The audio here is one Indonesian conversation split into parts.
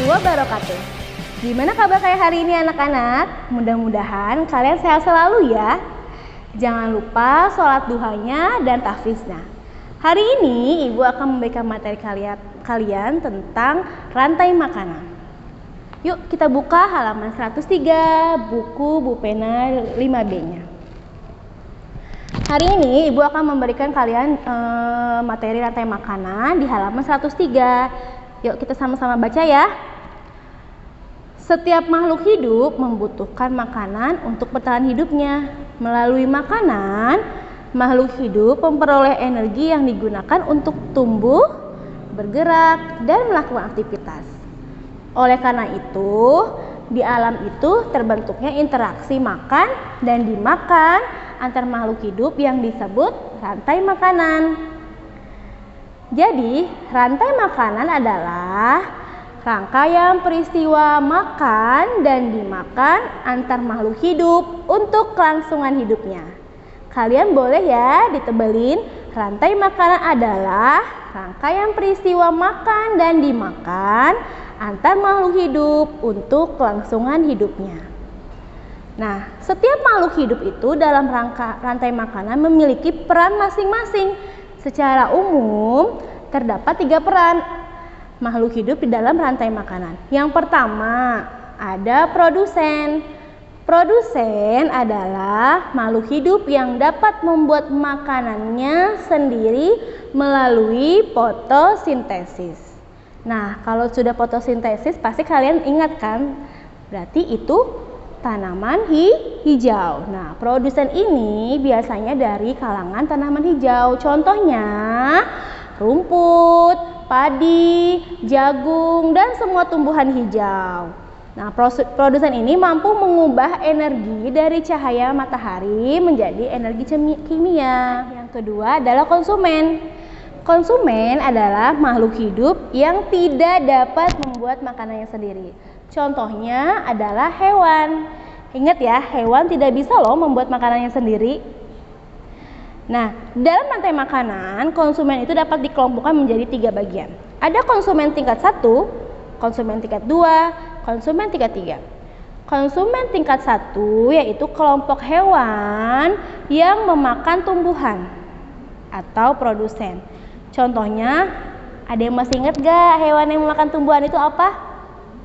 wabarakatuh. Gimana kabar kayak hari ini anak-anak? Mudah-mudahan kalian sehat selalu ya. Jangan lupa sholat duhanya dan tahfiznya. Hari ini Ibu akan memberikan materi kalian tentang rantai makanan. Yuk kita buka halaman 103 buku Bu Pena 5B-nya. Hari ini Ibu akan memberikan kalian materi rantai makanan di halaman 103. Yuk kita sama-sama baca ya. Setiap makhluk hidup membutuhkan makanan untuk bertahan hidupnya. Melalui makanan, makhluk hidup memperoleh energi yang digunakan untuk tumbuh, bergerak, dan melakukan aktivitas. Oleh karena itu, di alam itu terbentuknya interaksi makan dan dimakan antar makhluk hidup yang disebut rantai makanan. Jadi, rantai makanan adalah rangkaian peristiwa makan dan dimakan antar makhluk hidup untuk kelangsungan hidupnya. Kalian boleh ya ditebelin, rantai makanan adalah rangkaian peristiwa makan dan dimakan antar makhluk hidup untuk kelangsungan hidupnya. Nah, setiap makhluk hidup itu dalam rantai makanan memiliki peran masing-masing. Secara umum, terdapat 3 peran makhluk hidup di dalam rantai makanan. Yang pertama, ada produsen. Produsen adalah makhluk hidup yang dapat membuat makanannya sendiri melalui fotosintesis. Nah, kalau sudah fotosintesis pasti kalian ingat kan? Berarti itu tanaman hijau. Nah, produsen ini biasanya dari kalangan tanaman hijau. Contohnya rumput, padi, jagung, dan semua tumbuhan hijau. Nah, produsen ini mampu mengubah energi dari cahaya matahari menjadi energi kimia. Yang kedua adalah konsumen. Konsumen adalah makhluk hidup yang tidak dapat membuat makanannya sendiri. Contohnya adalah hewan. Ingat ya, hewan tidak bisa loh membuat makanannya sendiri. Nah, dalam rantai makanan, konsumen itu dapat dikelompokkan menjadi 3 bagian. Ada konsumen tingkat 1, konsumen tingkat 2, konsumen tingkat 3. Konsumen tingkat 1 yaitu kelompok hewan yang memakan tumbuhan atau produsen. Contohnya, ada yang masih ingat gak hewan yang memakan tumbuhan itu apa?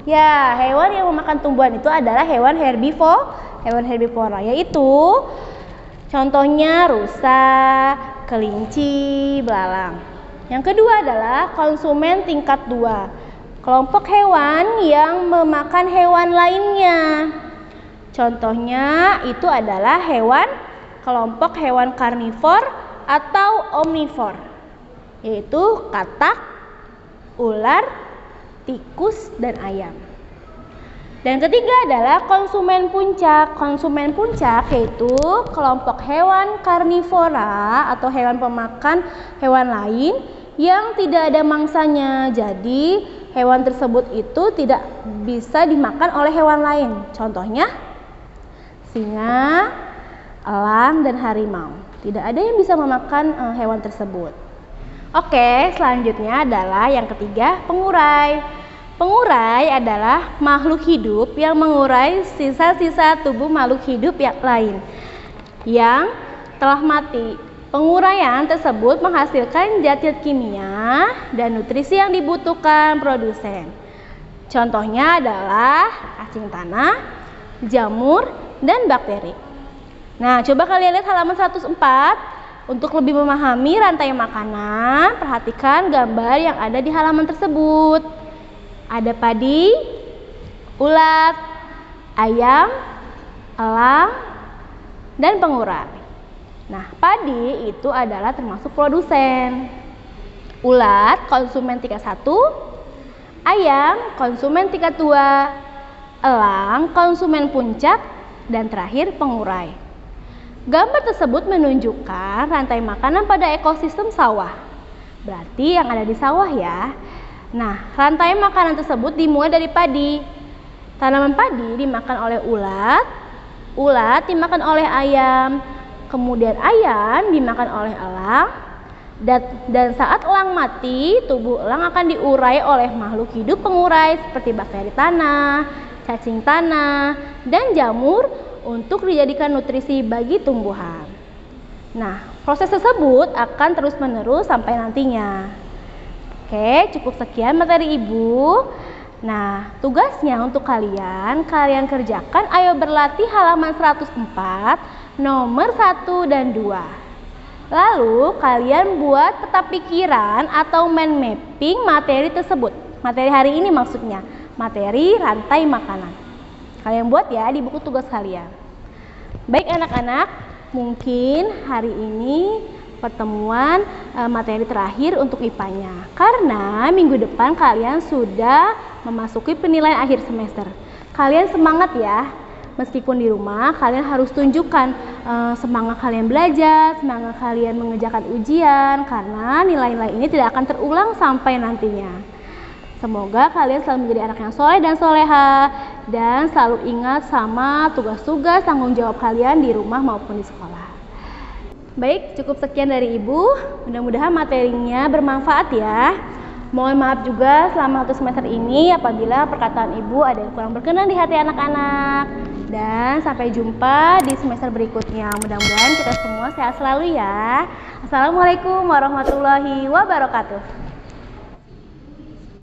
Ya, hewan yang memakan tumbuhan itu adalah hewan herbivora, yaitu contohnya rusa, kelinci, belalang. Yang kedua adalah konsumen tingkat 2. Kelompok hewan yang memakan hewan lainnya. Contohnya itu adalah kelompok hewan karnivor atau omnivor, yaitu katak, ular, tikus, dan ayam. Dan ketiga adalah konsumen puncak. Konsumen puncak yaitu kelompok hewan karnivora atau hewan pemakan hewan lain yang tidak ada mangsanya. Jadi hewan tersebut itu tidak bisa dimakan oleh hewan lain. Contohnya singa, elang, dan harimau. Tidak ada yang bisa memakan hewan tersebut. Oke, selanjutnya adalah yang ketiga, pengurai. Pengurai adalah makhluk hidup yang mengurai sisa-sisa tubuh makhluk hidup yang lain yang telah mati. Penguraian tersebut menghasilkan zat-zat kimia dan nutrisi yang dibutuhkan produsen. Contohnya adalah cacing tanah, jamur, dan bakteri. Nah, coba kalian lihat halaman 104. Untuk lebih memahami rantai makanan, perhatikan gambar yang ada di halaman tersebut. Ada padi, ulat, ayam, elang, dan pengurai. Nah, padi itu adalah termasuk produsen. Ulat konsumen tingkat 1, ayam konsumen tingkat 2, elang konsumen puncak, dan terakhir pengurai. Gambar tersebut menunjukkan rantai makanan pada ekosistem sawah. Berarti yang ada di sawah ya. Nah, rantai makanan tersebut dimulai dari padi. Tanaman padi dimakan oleh ulat, ulat dimakan oleh ayam, kemudian ayam dimakan oleh elang, Dan saat elang mati, tubuh elang akan diurai oleh makhluk hidup pengurai seperti bakteri tanah, cacing tanah, dan jamur untuk dijadikan nutrisi bagi tumbuhan. Nah, proses tersebut akan terus-menerus sampai nantinya. Oke, cukup sekian materi Ibu. Nah, tugasnya untuk kalian kerjakan ayo berlatih halaman 104, nomor 1 dan 2. Lalu kalian buat peta pikiran atau mind mapping materi tersebut. Materi hari ini maksudnya, materi rantai makanan. Kalian buat ya di buku tugas kalian. Baik anak-anak, mungkin hari ini pertemuan materi terakhir untuk IPA-nya. Karena minggu depan kalian sudah memasuki penilaian akhir semester. Kalian semangat ya. Meskipun di rumah, kalian harus tunjukkan semangat kalian belajar, semangat kalian mengerjakan ujian, karena nilai-nilai ini tidak akan terulang sampai nantinya. Semoga kalian selalu menjadi anak yang soleh dan soleha, dan selalu ingat sama tugas-tugas tanggung jawab kalian di rumah maupun di sekolah. Baik, cukup sekian dari Ibu. Mudah-mudahan materinya bermanfaat ya. Mohon maaf juga selama 1 semester ini apabila perkataan Ibu ada yang kurang berkenan di hati anak-anak. Dan sampai jumpa di semester berikutnya. Mudah-mudahan kita semua sehat selalu ya. Assalamualaikum warahmatullahi wabarakatuh.